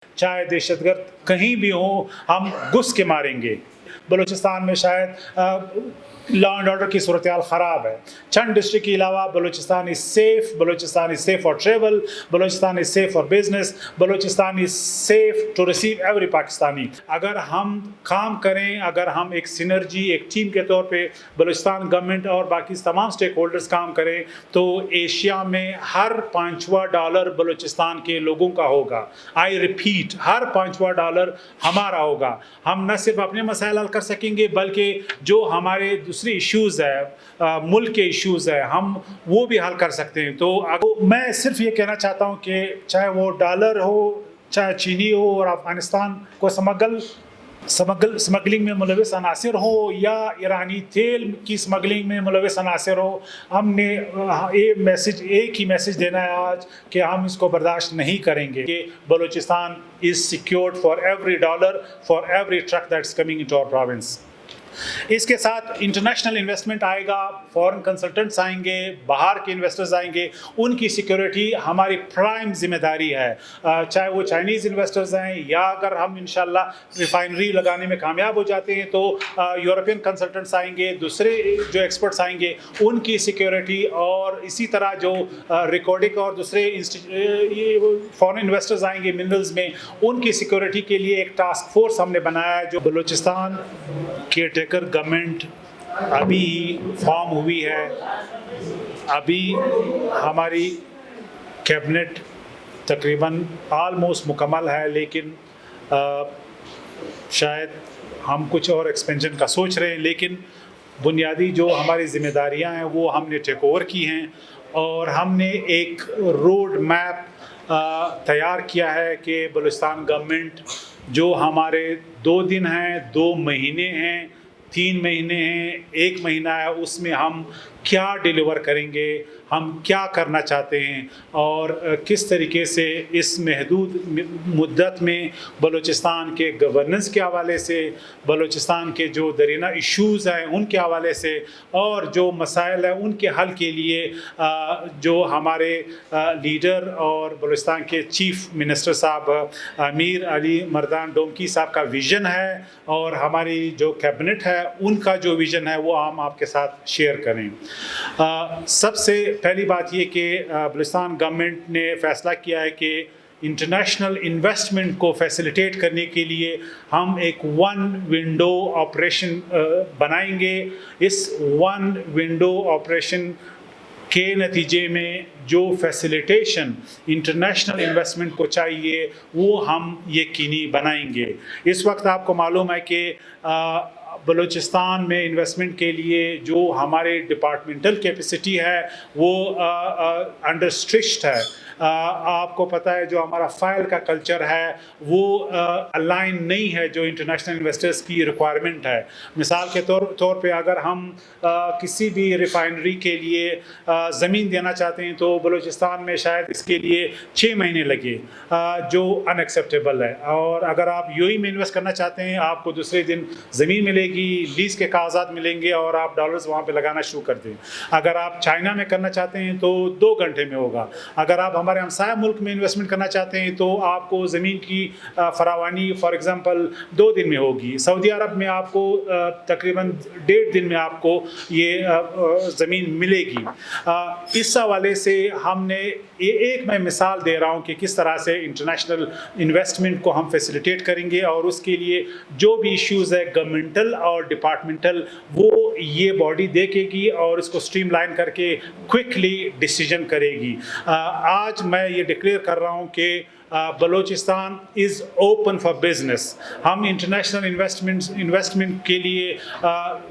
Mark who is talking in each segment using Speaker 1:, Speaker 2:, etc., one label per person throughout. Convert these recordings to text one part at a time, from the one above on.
Speaker 1: चाहे दहशतगर्द कहीं भी हो, हम घुस के मारेंगे। बलूचिस्तान में शायद लॉ एंड ऑर्डर की सूरत हाल ख़राब है। चंद डिस्ट्रिक्ट के अलावा Balochistan is safe, Balochistan is safe for travel, Balochistan is safe for business, Balochistan is safe to receive every Pakistani. अगर हम काम करें, अगर हम एक सिनर्जी, एक टीम के तौर पे बलूचिस्तान गवर्नमेंट और बाकी तमाम स्टेक होल्डर्स काम करें, तो एशिया में हर पाँचवा डॉलर बलूचिस्तान के लोगों का होगा। आई रिपीट, हर पाँचवा डॉलर हमारा होगा। हम न सिर्फ अपने मसाइल हल कर सकेंगे, बल्कि जो हमारे दूसरी इश्यूज़ है, मुल्क के इश्यूज़ है, हम वो भी हल कर सकते हैं। तो मैं सिर्फ ये कहना चाहता हूँ कि चाहे वो डॉलर हो, चाहे चीनी हो, और अफ़गानिस्तान को स्मगलिंग में मुलविस अनासिर हो, या ईरानी तेल की स्मगलिंग में मुलविस अनासिर हो, हमने एक ही मैसेज देना है आज कि हम इसको बर्दाश्त नहीं करेंगे कि Balochistan is secured for every dollar, for every truck that's coming into our province. इसके साथ इंटरनेशनल इन्वेस्टमेंट आएगा, फॉरेन कंसल्टेंट्स आएंगे, बाहर के इन्वेस्टर्स आएंगे, उनकी सिक्योरिटी हमारी प्राइम जिम्मेदारी है। चाहे वो चाइनीज़ इन्वेस्टर्स हैं, या अगर हम इंशाल्लाह रिफाइनरी लगाने में कामयाब हो जाते हैं तो यूरोपियन कंसल्टेंट्स आएंगे, दूसरे जो एक्सपर्ट्स आएंगे, उनकी सिक्योरिटी, और इसी तरह जो रिकॉर्डिंग और दूसरे फॉरेन इन्वेस्टर्स आएंगे मिनरल्स में, उनकी सिक्योरिटी के लिए एक टास्क फोर्स हमने बनाया है। जो बलूचिस्तान केयरटेकर गवर्नमेंट अभी फॉर्म हुई है, अभी हमारी कैबिनेट तकरीबन आलमोस्ट मुकम्मल है, लेकिन शायद हम कुछ और एक्सपेंशन का सोच रहे हैं, लेकिन बुनियादी जो हमारी ज़िम्मेदारियां हैं वो हमने टेक ओवर की हैं, और हमने एक रोड मैप तैयार किया है कि बलूचिस्तान गवर्नमेंट जो हमारे 2 दिन हैं, 2 महीने हैं, 3 महीने हैं, 1 महीना है, उसमें हम क्या डिलीवर करेंगे, हम क्या करना चाहते हैं, और किस तरीके से इस महदूद मुद्दत में बलूचिस्तान के गवर्नेंस के हवाले से, बलूचिस्तान के जो दरीना इश्यूज़ हैं उनके हवाले से, और जो मसाइल हैं उनके हल के लिए जो हमारे लीडर और बलूचिस्तान के चीफ मिनिस्टर साहब अमीर अली मर्दान डोमकी साहब का विज़न है, और हमारी जो कैबिनेट है उनका जो विज़न है वो हम आपके साथ शेयर करें। सबसे पहली बात ये कि बलूचिस्तान गवर्नमेंट ने फ़ैसला किया है कि इंटरनेशनल इन्वेस्टमेंट को फैसिलिटेट करने के लिए हम एक 1 विंडो ऑपरेशन बनाएंगे। इस 1 विंडो ऑपरेशन के नतीजे में जो फैसिलिटेशन इंटरनेशनल इन्वेस्टमेंट को चाहिए वो हम यकीनी बनाएंगे। इस वक्त आपको मालूम है कि बलूचिस्तान में इन्वेस्टमेंट के लिए जो हमारे डिपार्टमेंटल कैपेसिटी है वो अंडर स्ट्रिक्ट है। आपको पता है जो हमारा फाइल का कल्चर है वो अलाइन नहीं है जो इंटरनेशनल इन्वेस्टर्स की रिक्वायरमेंट है। मिसाल के तौर पे अगर हम किसी भी रिफाइनरी के लिए ज़मीन देना चाहते हैं तो बलूचिस्तान में शायद इसके लिए 6 महीने लगे, जो अनएक्सेप्टेबल है। और अगर आप यूएई में इन्वेस्ट करना चाहते हैं आपको दूसरे दिन ज़मीन मिलेगी, लीज़ के कागजात मिलेंगे और आप डॉलर्स वहाँ पे लगाना शुरू कर दें। अगर आप चाइना में करना चाहते हैं तो 2 घंटे में होगा। अगर आप हमारे हमसाया मुल्क में इन्वेस्टमेंट करना चाहते हैं तो आपको ज़मीन की फरावानी फॉर एग्ज़ाम्पल 2 दिन में होगी। सऊदी अरब में आपको तकरीबन 1.5 दिन में आपको ये ज़मीन मिलेगी। इस हवाले से हमने एक मैं मिसाल दे रहा हूँ कि किस तरह से इंटरनेशनल इन्वेस्टमेंट को हम फैसिलिटेट करेंगे, और उसके लिए जो भी इश्यूज़ है गवर्नमेंटल और डिपार्टमेंटल वो ये बॉडी देखेगी और इसको स्ट्रीमलाइन करके क्विकली डिसीजन करेगी। आज मैं ये डिक्लेयर कर रहा हूँ कि Balochistan is open for business. हम इंटरनेशनल इन्वेस्टमेंट के लिए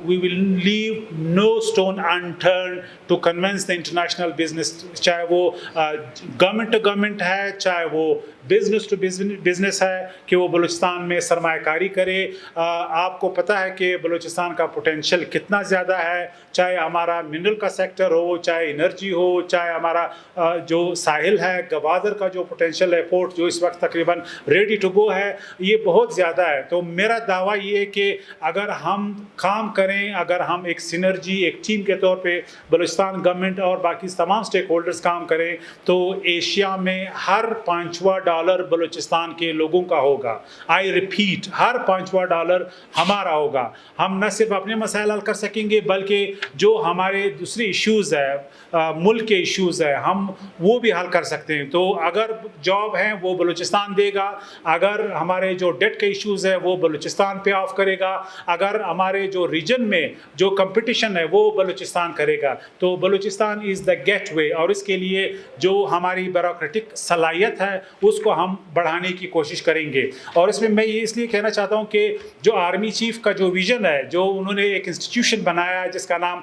Speaker 1: we will leave no stone unturn to convince the international business, चाहे वो गवर्नमेंट टू गवर्नमेंट है, चाहे वो बिजनेस टू बिजनेस है, कि वो बलूचिस्तान में सरमायाकारी करे। आपको पता है कि बलूचिस्तान का पोटेंशियल कितना ज़्यादा है, चाहे हमारा मिनरल का सेक्टर हो, चाहे एनर्जी हो, चाहे हमारा जो साहिल है, गवादर का जो पोटेंशियल है पोर्ट ایئرپورٹ جو اس وقت تقریباً ریڈی ٹو گو ہے یہ بہت زیادہ ہے. تو میرا دعویٰ یہ ہے کہ اگر ہم کام کریں, اگر ہم ایک سینرجی ایک ٹیم کے طور پہ بلوچستان گورنمنٹ اور باقی تمام اسٹیک ہولڈرز کام کریں تو ایشیا میں ہر $5واں بلوچستان کے لوگوں کا ہوگا. آئی ریپیٹ, ہر $5واں ہمارا ہوگا. ہم نہ صرف اپنے مسائل حل کر سکیں گے بلکہ جو ہمارے دوسرے ایشوز ہے, ملک کے ایشوز ہے, ہم وہ بھی حل کر سکتے ہیں. تو اگر جاب ہیں وہ بلوچستان دے گا, اگر ہمارے جو ڈیٹ کے ایشوز ہے وہ بلوچستان پے آف کرے گا, اگر ہمارے جو ریجن میں جو کمپٹیشن ہے وہ بلوچستان کرے گا. تو بلوچستان از دا گیٹ وے, اور اس کے لیے جو ہماری بیوروکریٹک صلاحیت ہے اس کو ہم بڑھانے کی کوشش کریں گے. اور اس میں یہ اس لیے کہنا چاہتا ہوں کہ جو آرمی چیف کا جو ویژن ہے, جو انہوں نے ایک انسٹیٹیوشن بنایا ہے جس کا نام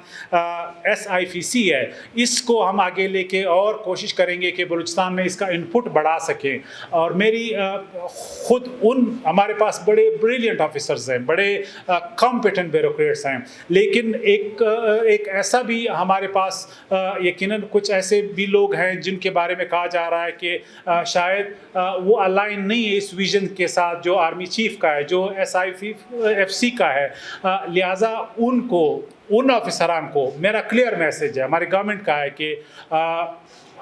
Speaker 1: SIFC ہے, اس کو ہم آگے لے کے اور کوشش کریں گے کہ بلوچستان میں اس کا انپٹ بڑھا سکیں. اور میری خود ہمارے پاس بڑے بریلینٹ آفیسرز ہیں, بڑے کمپیٹنٹ بیوروکریٹس ہیں, لیکن ایک ایسا بھی ہمارے پاس یقیناً کچھ ایسے بھی لوگ ہیں جن کے بارے میں کہا جا رہا ہے کہ شاید وہ الائن نہیں ہے اس ویژن کے ساتھ جو آرمی چیف کا ہے, جو SIFC کا ہے. لہٰذا ان آفیسران کو میرا کلیئر میسج ہے, ہماری گورنمنٹ کا ہے کہ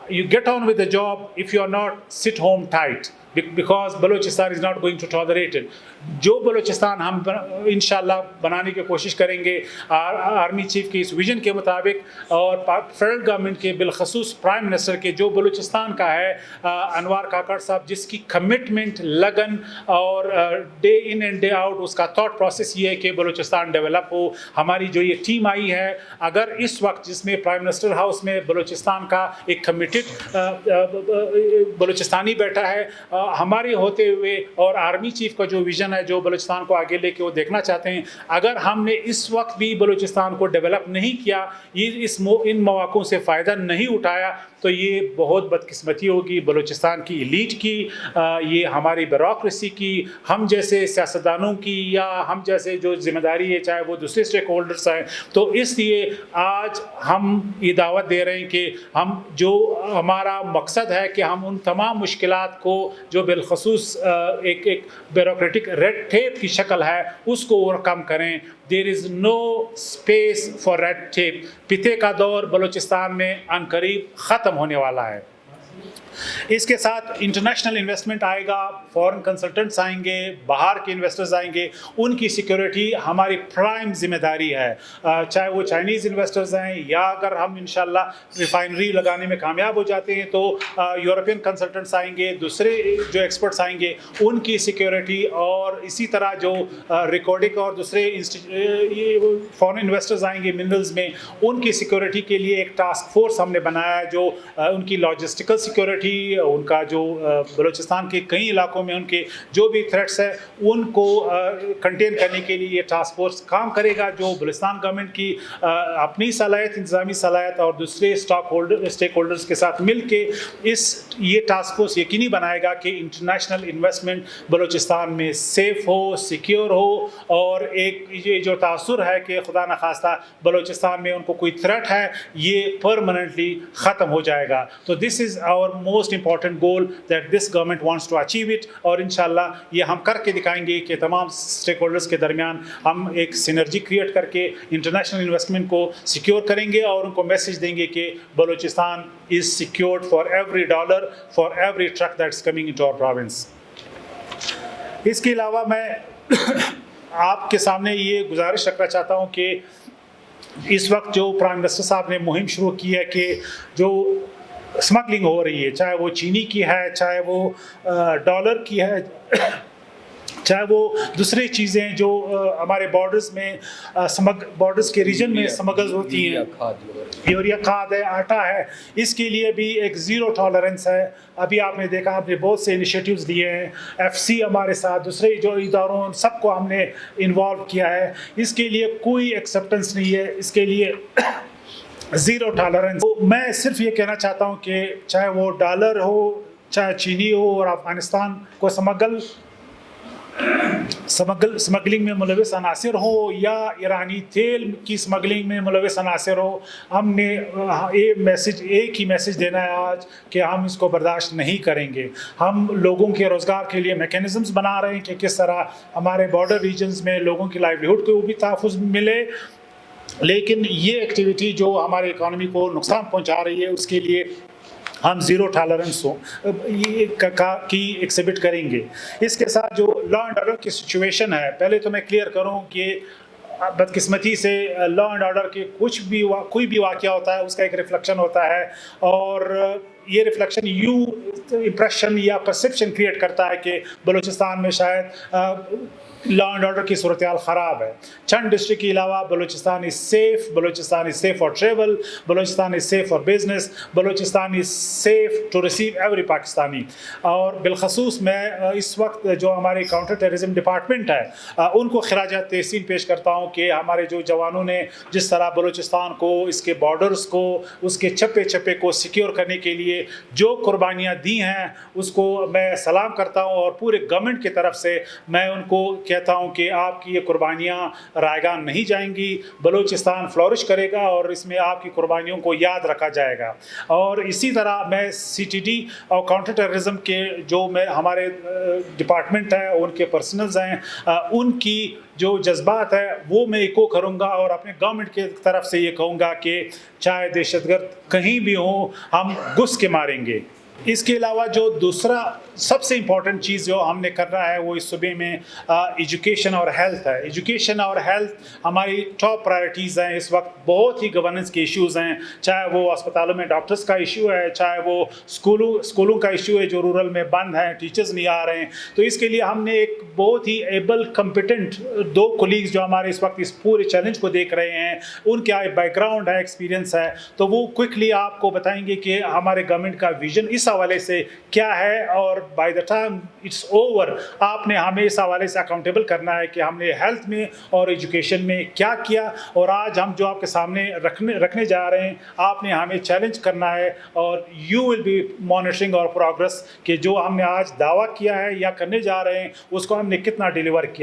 Speaker 1: you get on with the job if you are not sit home tight because Balochistan is not going to tolerate it. جو بلوچستان ہم انشاءاللہ بنانے کی کوشش کریں گے آرمی چیف کے اس ویژن کے مطابق, اور فیڈرل گورنمنٹ کے بالخصوص پرائم منسٹر کے جو بلوچستان کا ہے انوار کاکڑ صاحب, جس کی کمٹمنٹ, لگن اور day in and day out اس کا تھاٹ پروسیس یہ ہے کہ بلوچستان ڈیولپ ہو. ہماری جو یہ ٹیم آئی ہے, اگر اس وقت جس میں پرائم منسٹر ہاؤس میں بلوچستان کا ایک کمیٹڈ بلوچستانی بیٹھا ہے, ہمارے ہوتے ہوئے, اور آرمی چیف کا جو ویژن ہے جو بلوچستان کو آگے لے کے وہ دیکھنا چاہتے ہیں, اگر ہم نے اس وقت بھی بلوچستان کو ڈیولپ نہیں کیا, ان مواقعوں سے فائدہ نہیں اٹھایا, تو یہ بہت بدقسمتی ہوگی بلوچستان کی ایلیٹ کی, یہ ہماری بیوروکریسی کی, ہم جیسے سیاستدانوں کی, یا ہم جیسے جو ذمہ داری ہے چاہے وہ دوسرے اسٹیک ہولڈرس ہیں. تو اس لیے آج ہم یہ دعوت دے رہے ہیں کہ ہم جو ہمارا مقصد ہے کہ ہم ان تمام مشکلات کو جو بالخصوص ایک بیوروکریٹک ریڈ ٹیپ کی شکل ہے اس کو اوور کم کریں. There is no space for red tape. پتے کا دور بلوچستان میں عنقریب ختم ہونے والا ہے. اس کے ساتھ انٹرنیشنل انویسٹمنٹ آئے گا, فورن کنسلٹنٹس آئیں گے, باہر کے انویسٹرز آئیں گے, ان کی سیکیورٹی ہماری پرائم ذمہ داری ہے, چاہے وہ چائنیز انویسٹرز ہیں, یا اگر ہم انشاءاللہ ریفائنری لگانے میں کامیاب ہو جاتے ہیں تو یورپین کنسلٹنٹس آئیں گے, دوسرے جو ایکسپرٹس آئیں گے, ان کی سیکیورٹی, اور اسی طرح جو ریکارڈنگ اور دوسرے فورن انویسٹرز آئیں گے منرلز میں, ان کی سیکیورٹی کے لیے ایک ٹاسک فورس ہم نے بنایا ہے, جو ان کی لاجسٹیکل سیکیورٹی, ان کا جو بلوچستان کے کئی علاقوں میں ان کے جو بھی تھریٹس ہیں ان کو کنٹین کرنے کے لیے یہ ٹاسک فورس کام کرے گا, جو بلوچستان گورنمنٹ کی اپنی صلاحیت, انتظامی صلاحیت اور دوسرے اسٹیک ہولڈرز کے ساتھ مل کے یہ ٹاسک فورس یقینی بنائے گا کہ انٹرنیشنل انویسٹمنٹ بلوچستان میں سیف ہو, سیکیور ہو, اور ایک یہ جو تاثر ہے کہ خدا نخواستہ بلوچستان میں ان کو کوئی تھریٹ ہے یہ پرماننٹلی ختم ہو جائے گا. تو this is our most important goal that this government wants to achieve it, اور انشاءاللہ یہ ہم کر کے دکھائیں گے کہ تمام اسٹیک ہولڈرز کے درمیان ہم ایک سینرجی کریٹ کر کے انٹرنیشنل انویسٹمنٹ کو سیکیور کریں گے, اور ان کو میسج دیں گے کہ Balochistan is secured for every dollar, for every truck that is coming into our province. اس کے علاوہ میں آپ کے سامنے یہ گزارش رکھنا چاہتا ہوں کہ اس وقت جو پرائم منسٹر صاحب نے مہم شروع کی ہے کہ جو اسمگلنگ ہو رہی ہے, چاہے وہ چینی کی ہے, چاہے وہ ڈالر کی ہے, چاہے وہ دوسری چیزیں جو ہمارے بارڈرز میں بارڈرز کے ریجن میں سمگل ہوتی ہیں, یوریا کھاد ہے, آٹا ہے, اس کے لیے بھی ایک زیرو ٹالرنس ہے. ابھی آپ نے دیکھا, آپ نے بہت سے انیشیٹیوز لیے ہیں, FC ہمارے ساتھ, دوسرے جو اداروں سب کو ہم نے انوالو کیا ہے. اس کے لیے کوئی ایکسیپٹنس نہیں ہے, اس کے لیے زیرو ٹالرنس. میں صرف یہ کہنا چاہتا ہوں کہ چاہے وہ ڈالر ہو, چاہے چینی ہو, اور افغانستان کو स्मगलिंग में मुलविस अनासिर हो या ईरानी तेल की स्मगलिंग में मुलविस अनासिर हो, हमने एक ही मैसेज देना है आज कि हम इसको बर्दाश्त नहीं करेंगे। हम लोगों के रोज़गार के लिए मैकेनिज़म्स बना रहे हैं कि किस तरह हमारे बॉर्डर रीजन्स में लोगों की लाइवलीहुड को भी तहफ़्फ़ुज़ मिले, लेकिन ये एक्टिविटी जो हमारी इकॉनमी को नुकसान पहुंचा रही है उसके लिए हम ज़ीरो टॉलरेंस की एग्जिबिट करेंगे। इसके साथ जो लॉ एंड ऑर्डर की सिचुएशन है, पहले तो मैं क्लियर करूं कि बदकिस्मती से लॉ एंड ऑर्डर के कोई भी वाक़या होता है उसका एक रिफ्लेक्शन होता है, और ये रिफ्लेक्शन इम्प्रेशन या परसेप्शन क्रिएट करता है कि बलूचिस्तान में शायद लॉ एंड ऑर्डर की सूरत हाल ख़राब है। चंद डिस्ट्रिक्ट के अलावा Balochistan is safe, Balochistan is safe for travel, Balochistan is safe for business, Balochistan is safe to receive every Pakistani. और बिलखसूस मैं इस वक्त जो हमारे काउंटर टेररिज्म डिपार्टमेंट है उनको खिराजत तहसीन पेश करता हूँ कि हमारे जो जवानों ने जिस तरह बलूचिस्तान को, इसके बॉर्डर्स को, उसके छप्पे छप्पे को सिक्योर करने के लिए जो कुर्बानियाँ दी हैं उसको मैं सलाम करता हूँ, और पूरे गवर्नमेंट की तरफ से मैं उनको कहता हूँ कि आपकी ये कुर्बानियाँ रायगान नहीं जाएंगी, बलूचिस्तान फ्लोरिश करेगा और इसमें आपकी कुर्बानियों को याद रखा जाएगा। और इसी तरह मैं CTD और काउंटर टेररिज्म के जो मैं हमारे डिपार्टमेंट है, उनके पर्सनल्स हैं, उनकी जो जज्बात है वो मैं इको करूँगा और अपने गवर्नमेंट के तरफ से ये कहूँगा कि चाहे दहशतगर्द कहीं भी हों हम घुस के मारेंगे। इसके अलावा जो दूसरा सबसे इम्पॉर्टेंट चीज़ जो हमने करना है वो इस सूबे में एजुकेशन और हेल्थ है। एजुकेशन और हेल्थ हमारी टॉप प्रायोरिटीज़ हैं इस वक्त। बहुत ही गवर्नेंस के इश्यूज़ हैं, चाहे वो अस्पतालों में डॉक्टर्स का इशू है, चाहे वो स्कूलों का इशू है जो रूरल में बंद हैं, टीचर्स नहीं आ रहे हैं। तो इसके लिए हमने एक बहुत ही एबल कम्पिटेंट 2 कोलीग्स जो हमारे इस वक्त इस पूरे चैलेंज को देख रहे हैं, उनका बैकग्राउंड है, एक्सपीरियंस है, तो वो क्विकली आपको बताएंगे कि हमारे गवर्नमेंट का विजन इस हवाले से क्या है, और by the time it's over आपने हमें इस हवाले से अकाउंटेबल करना है कि हमने हेल्थ में और एजुकेशन में क्या किया, और आज हम जो आपके सामने रखने जा रहे हैं आपने हमें चैलेंज करना है, और यू विल बी मॉनिटरिंग और प्रोग्रेस कि जो हमने आज दावा किया है या करने जा रहे हैं उसको हमने कितना डिलीवर किया।